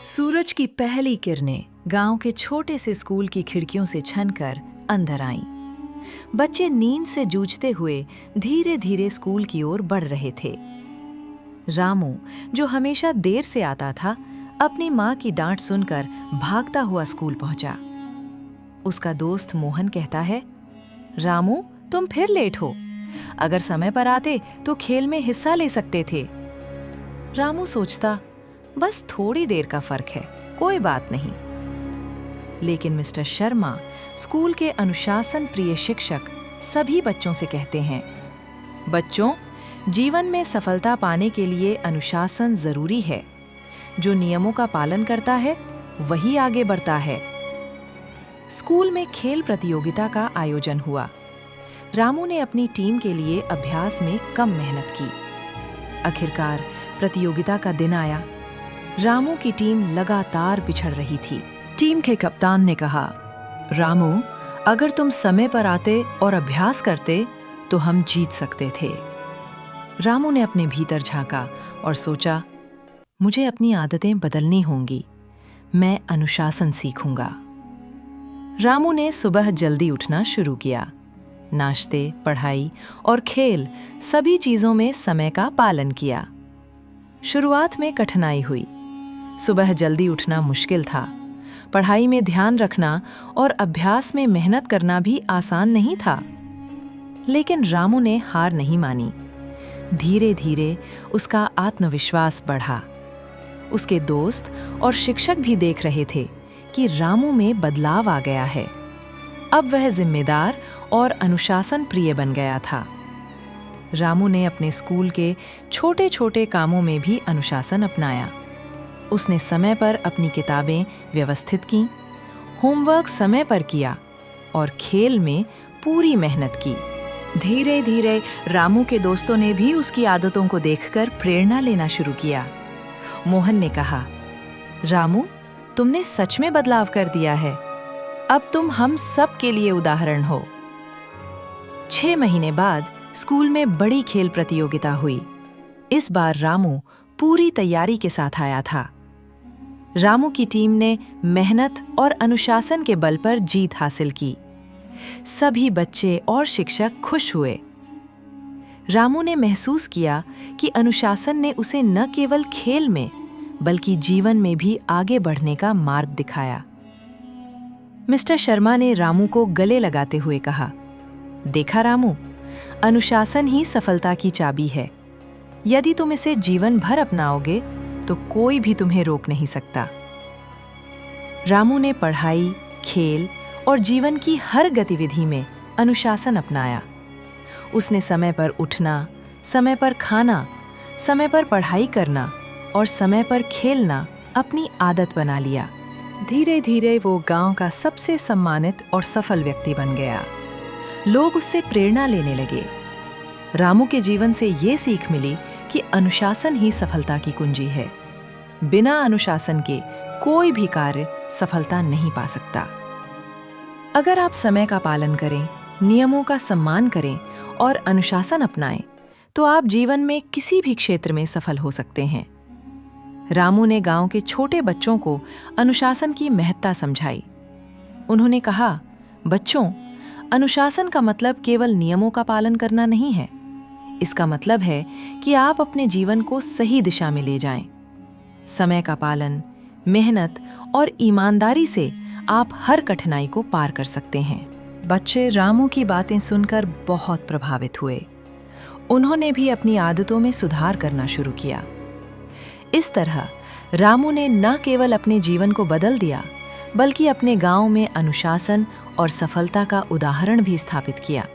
सूरज की पहली किरणें गांव के छोटे से स्कूल की खिड़कियों से छनकर अंदर आईं। बच्चे नींद से जूझते हुए धीरे धीरे स्कूल की ओर बढ़ रहे थे। रामू, जो हमेशा देर से आता था, अपनी माँ की डांट सुनकर भागता हुआ स्कूल पहुंचा। उसका दोस्त मोहन कहता है, रामू, तुम फिर लेट हो। अगर समय पर आते तो खेल में हिस्सा ले सकते थे। रामू सोचता, बस थोड़ी देर का फर्क है, कोई बात नहीं। लेकिन मिस्टर शर्मा, स्कूल के अनुशासन प्रिय शिक्षक, सभी बच्चों से कहते हैं, बच्चों, जीवन में सफलता पाने के लिए अनुशासन जरूरी है। जो नियमों का पालन करता है वही आगे बढ़ता है। स्कूल में खेल प्रतियोगिता का आयोजन हुआ। रामू ने अपनी टीम के लिए अभ्यास में कम मेहनत की। आखिरकार प्रतियोगिता का दिन आया। रामू की टीम लगातार पिछड़ रही थी। टीम के कप्तान ने कहा, रामू, अगर तुम समय पर आते और अभ्यास करते तो हम जीत सकते थे। रामू ने अपने भीतर झांका और सोचा, मुझे अपनी आदतें बदलनी होंगी। मैं अनुशासन सीखूंगा। रामू ने सुबह जल्दी उठना शुरू किया। नाश्ते, पढ़ाई और खेल, सभी चीजों में समय का पालन किया। शुरुआत में कठिनाई हुई। सुबह जल्दी उठना मुश्किल था। पढ़ाई में ध्यान रखना और अभ्यास में मेहनत करना भी आसान नहीं था। लेकिन रामू ने हार नहीं मानी। धीरे धीरे उसका आत्मविश्वास बढ़ा। उसके दोस्त और शिक्षक भी देख रहे थे कि रामू में बदलाव आ गया है। अब वह जिम्मेदार और अनुशासन प्रिय बन गया था। रामू ने अपने स्कूल के छोटे छोटे कामों में भी अनुशासन अपनाया। उसने समय पर अपनी किताबें व्यवस्थित की, होमवर्क समय पर किया और खेल में पूरी मेहनत की। धीरे धीरे रामू के दोस्तों ने भी उसकी आदतों को देखकर प्रेरणा लेना शुरू किया। मोहन ने कहा, रामू, तुमने सच में बदलाव कर दिया है। अब तुम हम सब के लिए उदाहरण हो। 6 महीने बाद स्कूल में बड़ी खेल प्रतियोगिता हुई। इस बार रामू पूरी तैयारी के साथ आया था। रामू की टीम ने मेहनत और अनुशासन के बल पर जीत हासिल की। सभी बच्चे और शिक्षक खुश हुए। रामू ने महसूस किया कि अनुशासन ने उसे न केवल खेल में बल्कि जीवन में भी आगे बढ़ने का मार्ग दिखाया। मिस्टर शर्मा ने रामू को गले लगाते हुए कहा, देखा रामू, अनुशासन ही सफलता की चाबी है। यदि तुम इसे जीवन भर अपनाओगे तो कोई भी तुम्हें रोक नहीं सकता। रामू ने पढ़ाई, खेल और जीवन की हर गतिविधि में अनुशासन अपनाया। उसने समय पर उठना, समय पर खाना, समय पर पढ़ाई करना और समय पर खेलना अपनी आदत बना लिया। धीरे धीरे वो गांव का सबसे सम्मानित और सफल व्यक्ति बन गया। लोग उससे प्रेरणा लेने लगे। रामू के जीवन से ये सीख मिली कि अनुशासन ही सफलता की कुंजी है। बिना अनुशासन के कोई भी कार्य सफलता नहीं पा सकता। अगर आप समय का पालन करें, नियमों का सम्मान करें और अनुशासन अपनाएं, तो आप जीवन में किसी भी क्षेत्र में सफल हो सकते हैं। रामू ने गांव के छोटे बच्चों को अनुशासन की महत्ता समझाई। उन्होंने कहा, बच्चों, अनुशासन का मतलब केवल नियमों का पालन करना नहीं है। इसका मतलब है कि आप अपने जीवन को सही दिशा में ले जाएं। समय का पालन, मेहनत और ईमानदारी से आप हर कठिनाई को पार कर सकते हैं। बच्चे रामू की बातें सुनकर बहुत प्रभावित हुए। उन्होंने भी अपनी आदतों में सुधार करना शुरू किया। इस तरह रामू ने न केवल अपने जीवन को बदल दिया, बल्कि अपने गांव में अनुशासन और सफलता का उदाहरण भी स्थापित किया।